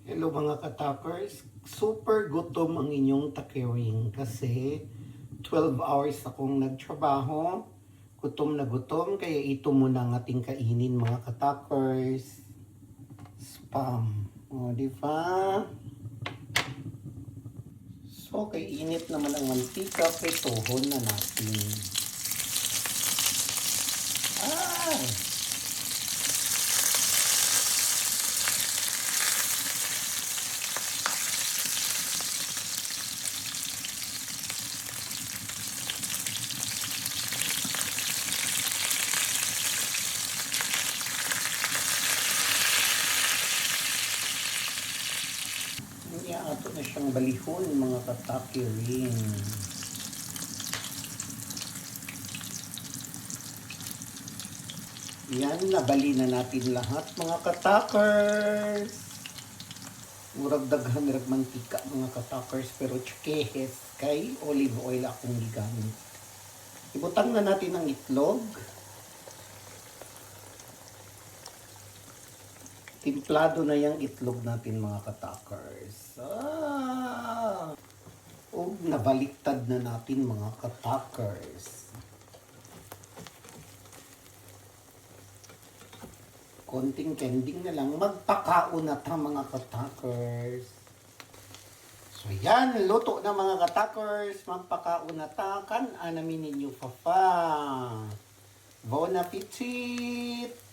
Hello mga katakers, super gutom ang inyong takiring kasi 12 hours akong nagtrabaho. Gutom na gutom, kaya ito muna ang ating kainin mga katakers. Spam. O, di ba? So, kay init naman ang mantika, prituhon na natin. Ay! Kaya ato na siyang balihon mga katakirin. Yan, nabali na natin lahat mga katakers. Murag daghan rag mantika mga katakers, pero tsukehes kay olive oil akong gigamit. Ibutang na natin ang itlog. Timplado na yung itlog natin mga katakers. O nabaliktad na natin mga katakers. Konting kending na lang. Magpakaon na ta mga katakers. So yan, luto na mga katakers. Magpakaon na ta. Kan namin ninyo papa. Bon appetit!